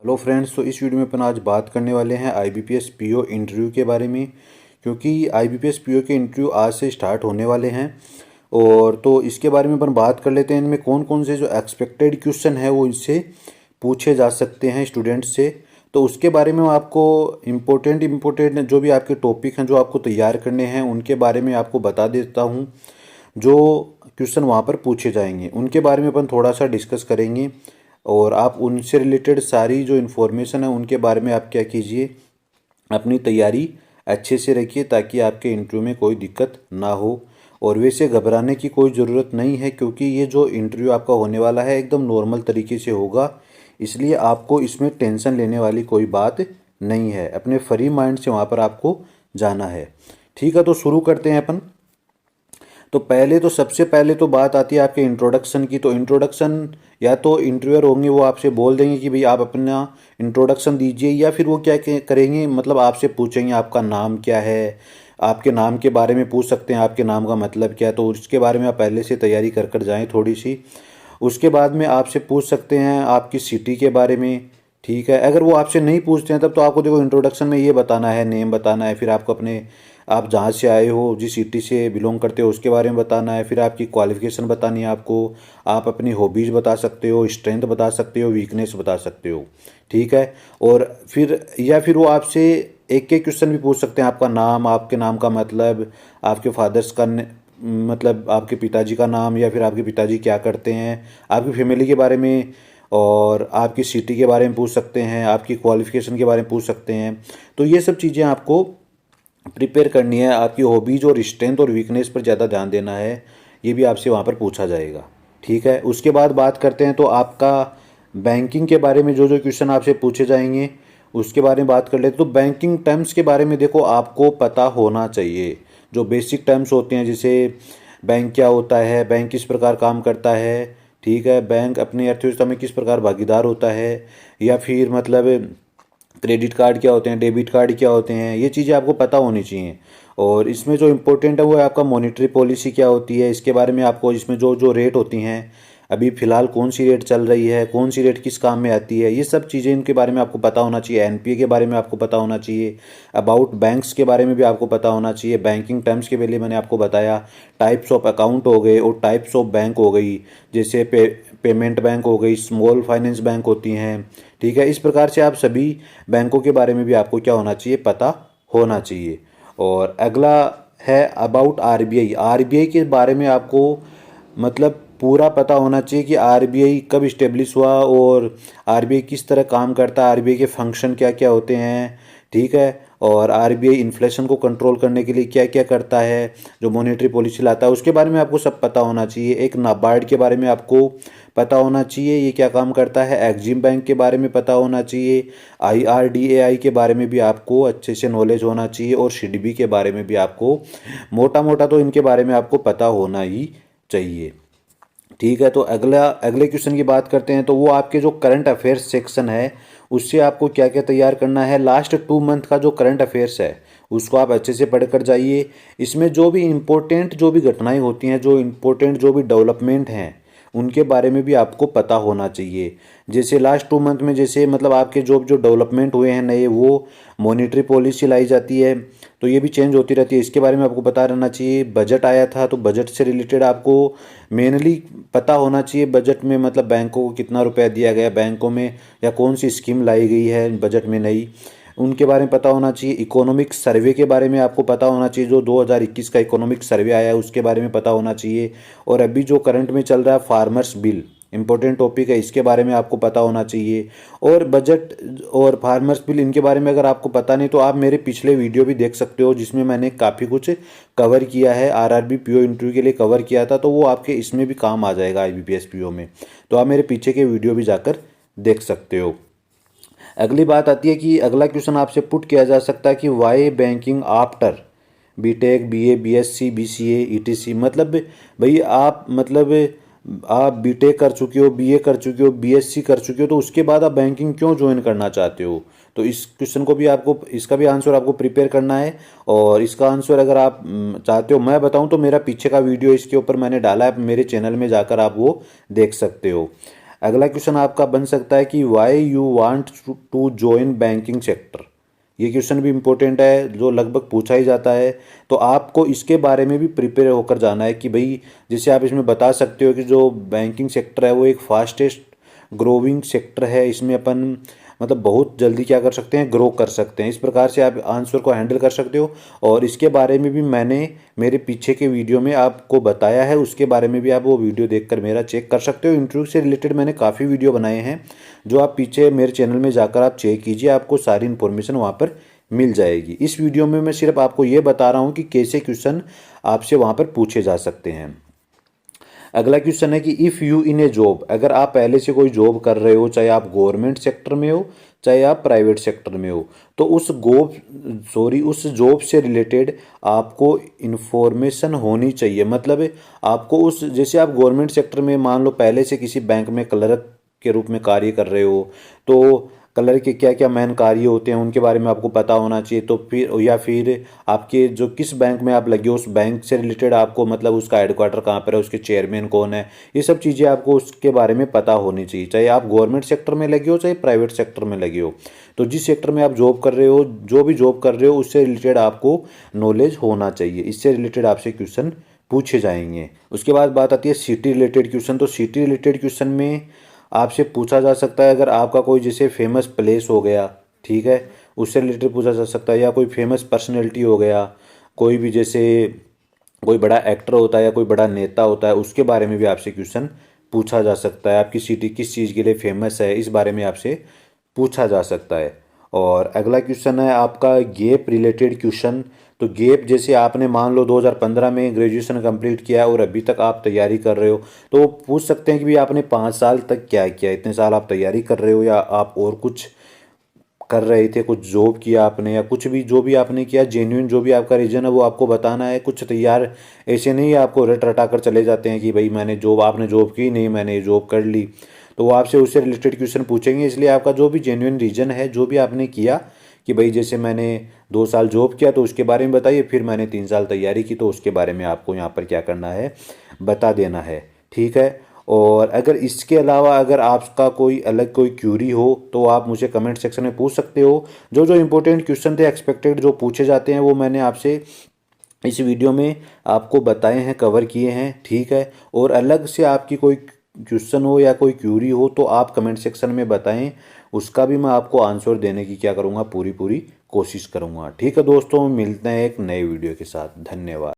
Hello friends, तो इस video में अपन आज बात करने वाले हैं आईबीपीएस पीओ इंटरव्यू के बारे में। क्योंकि आईबीपीएस पीओ के इंटरव्यू आज से स्टार्ट होने वाले हैं और तो इसके बारे में अपन बात कर लेते हैं। इनमें कौन कौन से जो एक्सपेक्टेड क्वेश्चन है वो इससे पूछे जा सकते हैं स्टूडेंट्स से। तो उसके बारे में आपको इम्पोर्टेंट जो भी आपके टॉपिक हैं जो आपको तैयार करने हैं उनके बारे में आपको बता देता हूँ। जो क्वेश्चन वहाँ पर पूछे जाएंगे उनके बारे में अपन थोड़ा सा डिस्कस करेंगे और आप उनसे रिलेटेड सारी जो इन्फॉर्मेशन है उनके बारे में आप क्या कीजिए, अपनी तैयारी अच्छे से रखिए ताकि आपके इंटरव्यू में कोई दिक्कत ना हो। और वैसे घबराने की कोई ज़रूरत नहीं है क्योंकि ये जो इंटरव्यू आपका होने वाला है एकदम नॉर्मल तरीके से होगा, इसलिए आपको इसमें टेंशन लेने वाली कोई बात नहीं है। अपने फ्री माइंड से वहाँ पर आपको जाना है। ठीक है, तो शुरू करते हैं अपन। तो सबसे पहले तो बात आती है आपके इंट्रोडक्शन की। तो इंट्रोडक्शन या तो इंटरव्यूअर होंगे वो आपसे बोल देंगे कि भाई आप अपना इंट्रोडक्शन दीजिए, या फिर वो क्या करेंगे, मतलब आपसे पूछेंगे आपका नाम क्या है। आपके नाम के बारे में पूछ सकते हैं, आपके नाम का मतलब क्या है, तो उसके बारे में आप पहले से तैयारी कर कर जाएँ थोड़ी सी। उसके बाद में आपसे पूछ सकते हैं आपकी सिटी के बारे में। ठीक है, अगर वो आपसे नहीं पूछते हैं तब तो आपको देखो इंट्रोडक्शन में ये बताना है, नेम बताना है, फिर आपको अपने आप जहाँ से आए हो, जिस सिटी से बिलोंग करते हो उसके बारे में बताना है, फिर आपकी क्वालिफिकेशन बतानी है आपको। आप अपनी हॉबीज़ बता सकते हो, स्ट्रेंथ बता सकते हो, वीकनेस बता सकते हो। ठीक है, और फिर वो आपसे एक एक क्वेश्चन भी पूछ सकते हैं। आपका नाम, आपके नाम का मतलब, आपके फादर्स का मतलब आपके पिताजी का नाम, या फिर आपके पिताजी क्या करते हैं, आपकी फैमिली के बारे में, और आपकी सिटी के बारे में पूछ सकते हैं, आपकी क्वालिफिकेशन के बारे में पूछ सकते हैं। तो ये सब चीज़ें आपको प्रिपेयर करनी है। आपकी हॉबीज और स्ट्रेंथ और वीकनेस पर ज़्यादा ध्यान देना है, ये भी आपसे वहाँ पर पूछा जाएगा। ठीक है, उसके बाद बात करते हैं तो आपका बैंकिंग के बारे में जो जो क्वेश्चन आपसे पूछे जाएंगे उसके बारे में बात कर लेते हैं। तो बैंकिंग टर्म्स के बारे में देखो आपको पता होना चाहिए। जो बेसिक टर्म्स होते हैं, जैसे बैंक क्या होता है, बैंक किस प्रकार काम करता है, ठीक है, बैंक अपनी अर्थव्यवस्था में किस प्रकार भागीदार होता है, या फिर मतलब क्रेडिट कार्ड क्या होते हैं, डेबिट कार्ड क्या होते हैं, ये चीज़ें आपको पता होनी चाहिए। और इसमें जो इम्पोर्टेंट है वो है आपका मॉनेटरी पॉलिसी क्या होती है, इसके बारे में आपको, इसमें जो जो रेट होती हैं अभी फ़िलहाल कौन सी रेट चल रही है, कौन सी रेट किस काम में आती है, ये सब चीज़ें इनके बारे में आपको पता होना चाहिए। एनपीए के बारे में आपको पता होना चाहिए। अबाउट बैंक्स के बारे में भी आपको पता होना चाहिए। बैंकिंग टर्म्स के पहले मैंने आपको बताया, टाइप्स ऑफ अकाउंट हो गए और टाइप्स ऑफ बैंक हो गई। जैसे पेमेंट बैंक हो गई, स्मॉल फाइनेंस बैंक होती हैं। ठीक है, इस प्रकार से आप सभी बैंकों के बारे में भी आपको क्या होना चाहिए, पता होना चाहिए। और अगला है अबाउट आरबीआई। आरबीआई के बारे में आपको मतलब पूरा पता होना चाहिए कि आरबीआई कब इस्टेब्लिश हुआ और आरबीआई किस तरह काम करता है, आरबीआई के फंक्शन क्या क्या होते हैं। ठीक है, और आरबीआई इन्फ्लेशन को कंट्रोल करने के लिए क्या क्या करता है, जो मॉनेटरी पॉलिसी लाता है उसके बारे में आपको सब पता होना चाहिए। एक नाबार्ड के बारे में आपको पता होना चाहिए, ये क्या काम करता है। एक्जिम बैंक के बारे में पता होना चाहिए। आईआरडीएआई के बारे में भी आपको अच्छे से नॉलेज होना चाहिए, और सीडीबी के बारे में भी आपको मोटा मोटा तो इनके बारे में आपको पता होना ही चाहिए। ठीक है, तो अगले क्वेश्चन की बात करते हैं। तो वो आपके जो करंट अफेयर्स सेक्शन है उससे आपको क्या क्या तैयार करना है। लास्ट 2 मंथ का जो करंट अफेयर्स है उसको आप अच्छे से पढ़ कर जाइए। इसमें जो भी इम्पोर्टेंट जो भी घटनाएं होती हैं, जो इम्पोर्टेंट जो भी डेवलपमेंट हैं उनके बारे में भी आपको पता होना चाहिए। जैसे लास्ट 2 मंथ में जैसे मतलब आपके जो जो डेवलपमेंट हुए हैं नए, वो मॉनेटरी पॉलिसी लाई जाती है तो ये भी चेंज होती रहती है, इसके बारे में आपको पता रहना चाहिए। बजट आया था तो बजट से रिलेटेड आपको मेनली पता होना चाहिए। बजट में मतलब बैंकों को कितना रुपया दिया गया बैंकों में, या कौन सी स्कीम लाई गई है बजट में नई, उनके बारे में पता होना चाहिए। इकोनॉमिक सर्वे के बारे में आपको पता होना चाहिए, जो 2021 का इकोनॉमिक सर्वे आया है उसके बारे में पता होना चाहिए। और अभी जो करंट में चल रहा है फार्मर्स बिल, इंपॉर्टेंट टॉपिक है, इसके बारे में आपको पता होना चाहिए। और बजट और फार्मर्स बिल इनके बारे में अगर आपको पता नहीं तो आप मेरे पिछले वीडियो भी देख सकते हो, जिसमें मैंने काफ़ी कुछ कवर किया है। आरआरबी पीओ इंटरव्यू के लिए कवर किया था, तो वो आपके इसमें भी काम आ जाएगा आईबीपीएस पीओ में। तो आप मेरे पीछे के वीडियो भी जाकर देख सकते हो। अगली बात आती है कि अगला क्वेश्चन आपसे पुट किया जा सकता है कि why banking after BTech, BA, BSc, BCA, ETC. मतलब भाई आप मतलब आप बीटेक कर चुके हो, बीए कर चुके हो, बीएससी कर चुके हो, तो उसके बाद आप बैंकिंग क्यों ज्वाइन करना चाहते हो। तो इस क्वेश्चन को भी आपको, इसका भी आंसर आपको प्रिपेयर करना है। और इसका आंसर अगर आप चाहते हो मैं बताऊं तो मेरा पीछे का वीडियो इसके ऊपर मैंने डाला है, मेरे चैनल में जाकर आप वो देख सकते हो। अगला क्वेश्चन आपका बन सकता है कि why you want to join banking sector. ये क्वेश्चन भी इम्पोर्टेंट है, जो लगभग पूछा ही जाता है। तो आपको इसके बारे में भी प्रिपेयर होकर जाना है कि भाई जैसे आप इसमें बता सकते हो कि जो बैंकिंग सेक्टर है वो एक फास्टेस्ट ग्रोविंग सेक्टर है, इसमें अपन मतलब बहुत जल्दी क्या कर सकते हैं, ग्रो कर सकते हैं। इस प्रकार से आप आंसर को हैंडल कर सकते हो। और इसके बारे में भी मैंने मेरे पीछे के वीडियो में आपको बताया है, उसके बारे में भी आप वो वीडियो देखकर मेरा चेक कर सकते हो। इंटरव्यू से रिलेटेड मैंने काफ़ी वीडियो बनाए हैं, जो आप पीछे मेरे चैनल में जाकर आप चेक कीजिए, आपको सारी इन्फॉर्मेशन वहाँ पर मिल जाएगी। इस वीडियो में मैं सिर्फ आपको ये बता रहा हूँ कि कैसे क्वेश्चन आपसे वहाँ पर पूछे जा सकते हैं। अगला क्वेश्चन है कि if you in A job, अगर आप पहले से कोई जॉब कर रहे हो, चाहे आप गवर्नमेंट सेक्टर में हो चाहे आप प्राइवेट सेक्टर में हो, तो उस जॉब से रिलेटेड आपको इन्फॉर्मेशन होनी चाहिए। मतलब आपको उस, जैसे आप गवर्नमेंट सेक्टर में मान लो पहले से किसी बैंक में क्लर्क के रूप में कार्य कर रहे हो, तो कलर के क्या क्या मेन कार्य होते हैं उनके बारे में आपको पता होना चाहिए। तो फिर या फिर आपके जो किस बैंक में आप लगे हो उस बैंक से रिलेटेड आपको मतलब उसका हेडक्वार्टर कहाँ पर है, उसके चेयरमैन कौन है, ये सब चीज़ें आपको उसके बारे में पता होनी चाहिए, चाहे आप गवर्नमेंट सेक्टर में लगे हो चाहे प्राइवेट सेक्टर में लगे हो। तो जिस सेक्टर में आप जॉब कर रहे हो, जो भी जॉब कर रहे हो, उससे रिलेटेड आपको नॉलेज होना चाहिए। इससे रिलेटेड आपसे क्वेश्चन पूछे जाएंगे। उसके बाद बात आती है सिटी रिलेटेड क्वेश्चन। तो सिटी रिलेटेड क्वेश्चन में आपसे पूछा जा सकता है, अगर आपका कोई जैसे फेमस प्लेस हो गया, ठीक है, उससे रिलेटेड पूछा जा सकता है, या कोई फेमस पर्सनैलिटी हो गया, कोई भी जैसे कोई बड़ा एक्टर होता है या कोई बड़ा नेता होता है, उसके बारे में भी आपसे क्वेश्चन पूछा जा सकता है। आपकी सिटी किस चीज़ के लिए फेमस है, इस बारे में आपसे पूछा जा सकता है। और अगला क्वेश्चन है आपका गैप रिलेटेड क्वेश्चन। तो गैप जैसे आपने मान लो 2015 में ग्रेजुएशन कंप्लीट किया और अभी तक आप तैयारी कर रहे हो, तो पूछ सकते हैं कि भाई आपने 5 साल तक क्या किया, इतने साल आप तैयारी कर रहे हो या आप और कुछ कर रहे थे, कुछ जॉब किया आपने या कुछ भी जो भी आपने किया, जेन्युइन जो भी आपका रीजन है वो आपको बताना है। कुछ तैयार ऐसे नहीं आपको रट रटा कर चले जाते हैं कि भाई आपने जॉब की नहीं, मैंने ये जॉब कर ली, तो वो आपसे उससे रिलेटेड क्वेश्चन पूछेंगे। इसलिए आपका जो भी जेन्युइन रीजन है, जो भी आपने किया, कि भाई जैसे मैंने 2 साल जॉब किया तो उसके बारे में बताइए, फिर मैंने 3 साल तैयारी की तो उसके बारे में आपको यहाँ पर क्या करना है, बता देना है, ठीक है। और अगर इसके अलावा अगर आपका कोई अलग कोई क्यूरी हो तो आप मुझे कमेंट सेक्शन में पूछ सकते हो। जो जो इंपॉर्टेंट क्वेश्चन थे एक्सपेक्टेड जो पूछे जाते हैं वो मैंने आपसे इस वीडियो में आपको बताए हैं, कवर किए हैं, ठीक है। और अलग से आपकी कोई क्वेश्चन हो या कोई क्यूरी हो तो आप कमेंट सेक्शन में बताएं, उसका भी मैं आपको आंसर देने की क्या करूँगा, पूरी पूरी कोशिश करूँगा। ठीक है दोस्तों, मिलते हैं एक नए वीडियो के साथ। धन्यवाद।